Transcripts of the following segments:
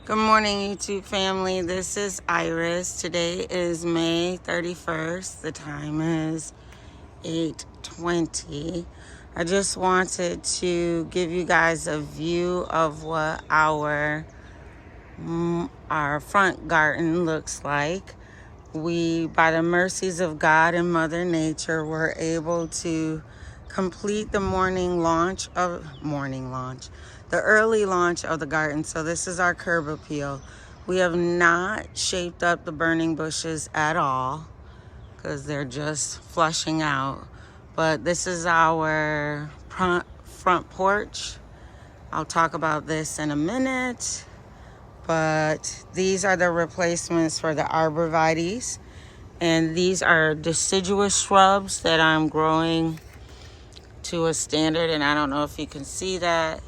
Good morning, YouTube family. This is Iris. Today is May 31st. The time is 8:20. I just wanted to give you guys a view of what our front garden looks like. We, by the mercies of God and Mother Nature, were able to complete the the early launch of the garden. So this is our curb appeal. We have not shaped up the burning bushes at all because they're just flushing out. But this is our front porch. I'll talk about this in a minute. But these are the replacements for the arborvitaes. And these are deciduous shrubs that I'm growing to a standard. And I don't know if you can see that.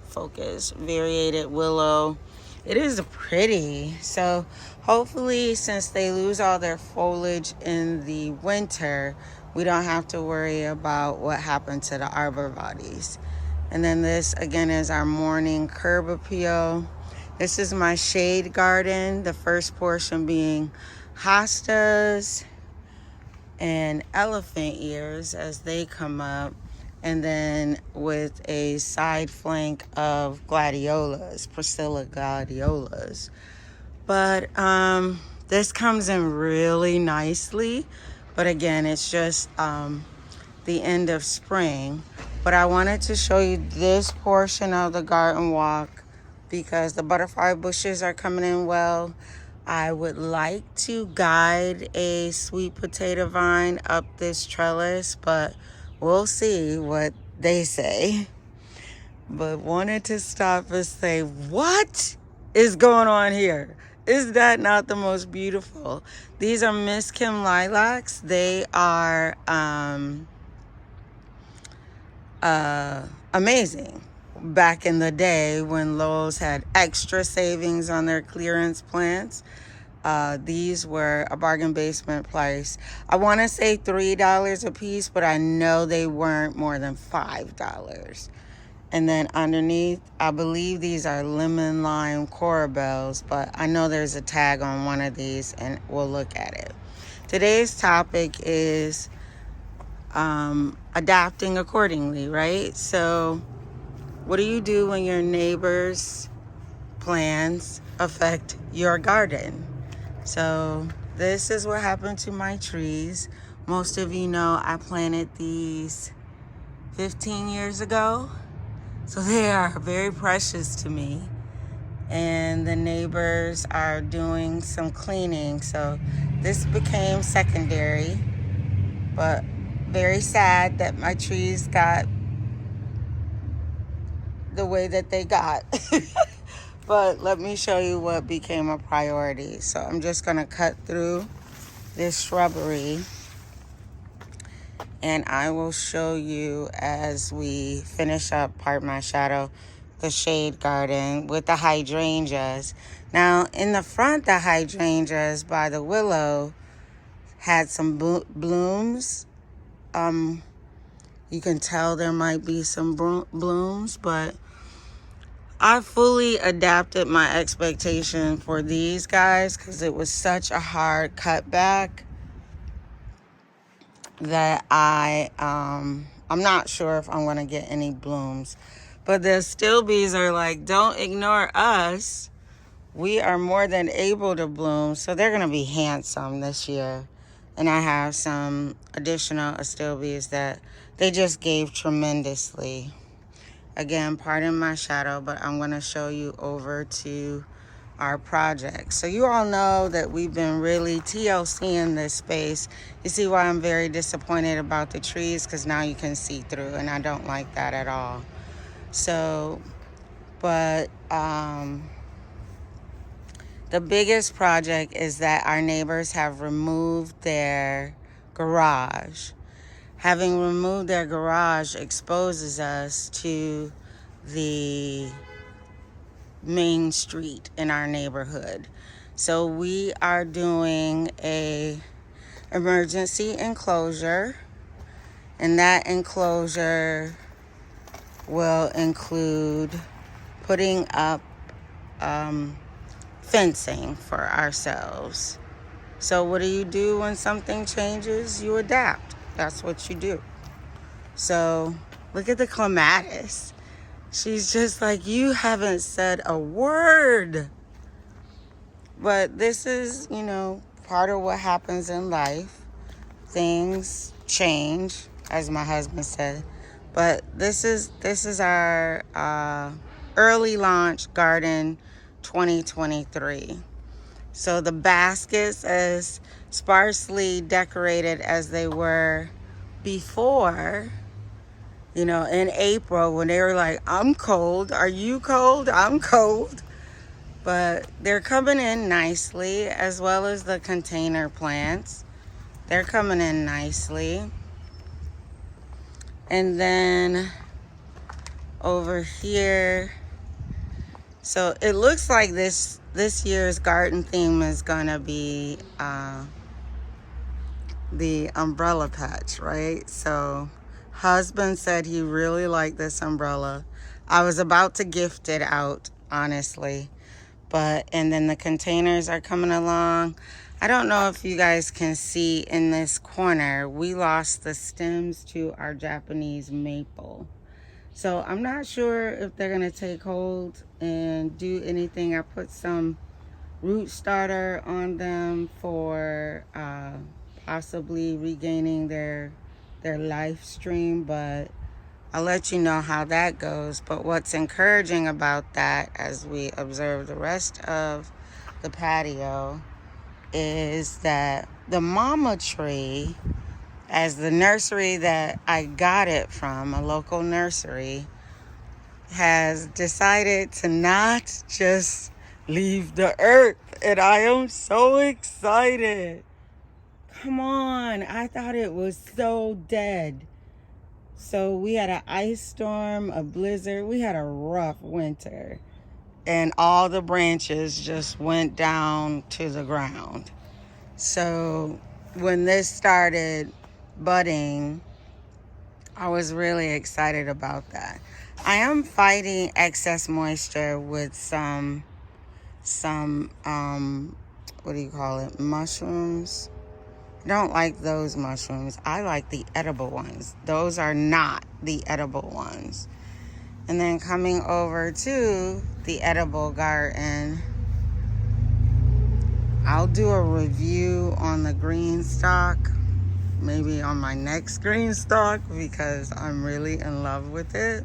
Focus, variated willow. It is pretty. So hopefully, since they lose all their foliage in the winter, we don't have to worry about what happened to the arborvitaes. And then this again is our morning curb appeal. This is my shade garden, the first portion being hostas and elephant ears as they come up, and then with a side flank of gladiolas, Priscilla gladiolas. But this comes in really nicely, but again, it's just the end of spring. But I wanted to show you this portion of the garden walk because the butterfly bushes are coming in well. I would like to guide a sweet potato vine up this trellis, but we'll see what they say. But wanted to stop and say, what is going on here? Is that not the most beautiful? These are Miss Kim lilacs. They are amazing. Back in the day when Lowe's had extra savings on their clearance plants, these were a bargain basement price. I want to say $3 a piece, but I know they weren't more than $5. And then underneath, I believe these are lemon lime corabels, but I know there's a tag on one of these and we'll look at it. Today's topic is adapting accordingly, right? So what do you do when your neighbor's plans affect your garden? So this is what happened to my trees. Most of you know I planted these 15 years ago. So they are very precious to me. And the neighbors are doing some cleaning. So this became secondary, but very sad that my trees got the way that they got. But let me show you what became a priority. So I'm just going to cut through this shrubbery and I will show you as we finish up, pardon my shadow, the shade garden with the hydrangeas. Now in the front, the hydrangeas by the willow had some blooms. You can tell there might be some blooms, but I fully adapted my expectation for these guys because it was such a hard cutback that I'm not sure if I'm going to get any blooms. But the still bees are like, don't ignore us. We are more than able to bloom. So they're going to be handsome this year. And I have some additional astilbes that they just gave tremendously. Again, pardon my shadow, but I'm going to show you over to our project. So you all know that we've been really TLC in this space. You see why I'm very disappointed about the trees, because now you can see through, and I don't like that at all. So, but the biggest project is that our neighbors have removed their garage. Having removed their garage exposes us to the main street in our neighborhood. So we are doing a emergency enclosure, and that enclosure will include putting up fencing for ourselves. So what do you do when something changes? You adapt. That's what you do. So look at the clematis. She's just like, you haven't said a word. But this is, part of what happens in life. Things change, as my husband said. But this is our early launch garden 2023. So the baskets, as sparsely decorated as they were before, in April, when they were like, I'm cold. Are you cold? I'm cold. But they're coming in nicely, as well as the container plants. They're coming in nicely. And then over here, so it looks like this year's garden theme is gonna be the umbrella patch, right? So husband said he really liked this umbrella. I was about to gift it out, honestly. And then the containers are coming along. I don't know if you guys can see in this corner, we lost the stems to our Japanese maple. So I'm not sure if they're gonna take hold and do anything. I put some root starter on them for possibly regaining their life stream, but I'll let you know how that goes. But what's encouraging about that, as we observe the rest of the patio, is that the mama tree, as the nursery that I got it from, a local nursery, has decided to not just leave the earth. And I am so excited. Come on, I thought it was so dead. So we had an ice storm, a blizzard. We had a rough winter. And all the branches just went down to the ground. So when this started budding, I was really excited about that. I am fighting excess moisture with some what do you call it? Mushrooms. I don't like those mushrooms. I like the edible ones. Those are not the edible ones. And then coming over to the edible garden, I'll do a review on the green stalk, maybe on my next green stalk, because I'm really in love with it.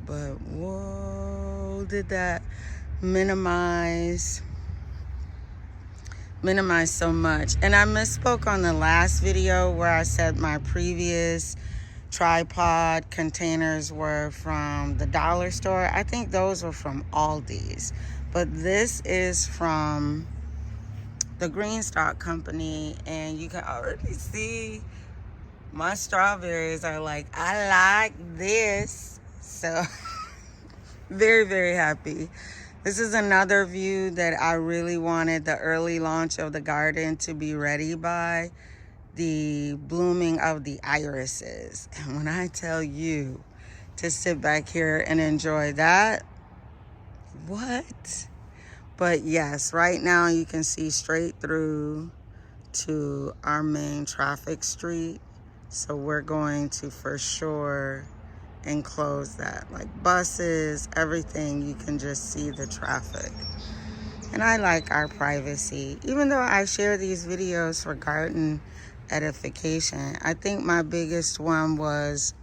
But whoa, did that minimize so much. And I misspoke on the last video where I said my previous tripod containers were from the dollar store. I think those were from Aldi's, but this is from the Greenstock Company, and you can already see my strawberries are like, I like this. So very, very happy. This is another view that I really wanted the early launch of the garden to be ready by, the blooming of the irises. And when I tell you to sit back here and enjoy that, what? But yes, right now you can see straight through to our main traffic street. So we're going to for sure enclose that, like buses, everything. You can just see the traffic. And I like our privacy. Even though I share these videos for garden edification, I think my biggest one was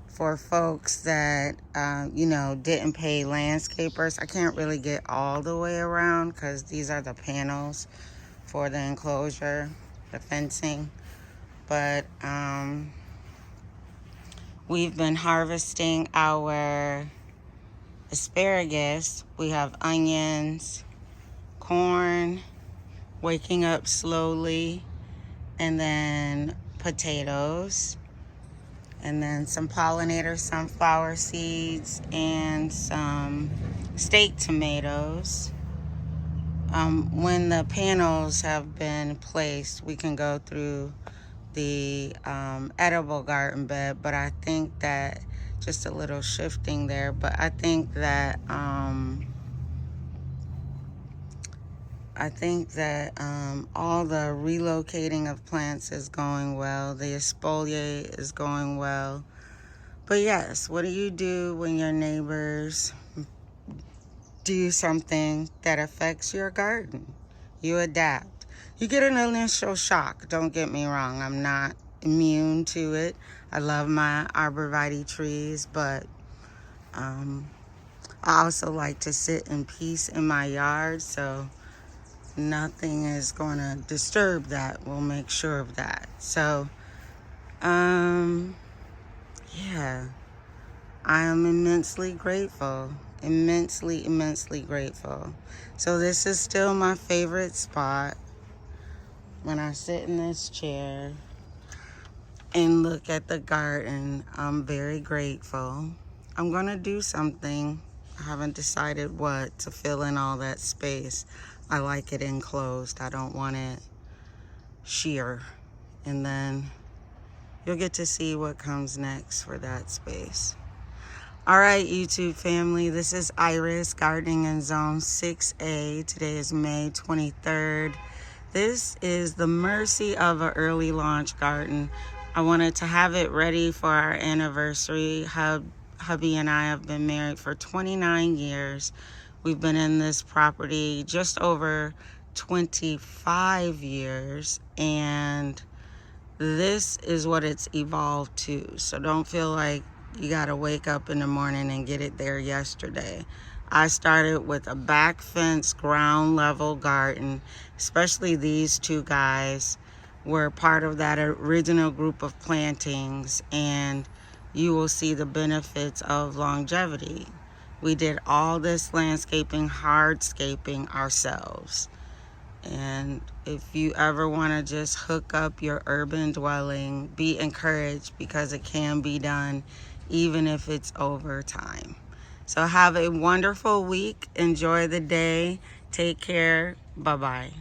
for folks that didn't pay landscapers. I can't really get all the way around because these are the panels for the enclosure, the fencing. But we've been harvesting our asparagus. We have onions, corn, waking up slowly, and then potatoes, and then some pollinator sunflower seeds, and some steak tomatoes. When the panels have been placed, we can go through the edible garden bed, but I think that just a little shifting there. But I think that all the relocating of plants is going well. The exfoliate is going well. But yes, what do you do when your neighbors do something that affects your garden? You adapt. You get an initial shock. Don't get me wrong. I'm not immune to it. I love my arborvitae trees, but I also like to sit in peace in my yard, so nothing is going to disturb that. We'll make sure of that. So, yeah, I am immensely grateful. Immensely grateful. So this is still my favorite spot. When I sit in this chair and look at the garden, I'm very grateful. I'm going to do something. I haven't decided what to fill in all that space. I like it enclosed. I don't want it sheer. And then you'll get to see what comes next for that space. All right, YouTube family, this is Iris, gardening in Zone 6A. Today is May 23rd. This is the mercy of an early launch garden. I wanted to have it ready for our anniversary. Hubby and I have been married for 29 years. We've been in this property just over 25 years, and this is what it's evolved to. So don't feel like you got to wake up in the morning and get it there yesterday. I started with a back fence ground level garden. Especially these two guys were part of that original group of plantings, and you will see the benefits of longevity. We did all this landscaping, hardscaping ourselves. And if you ever want to just hook up your urban dwelling, be encouraged, because it can be done even if it's over time. So have a wonderful week. Enjoy the day. Take care. Bye-bye.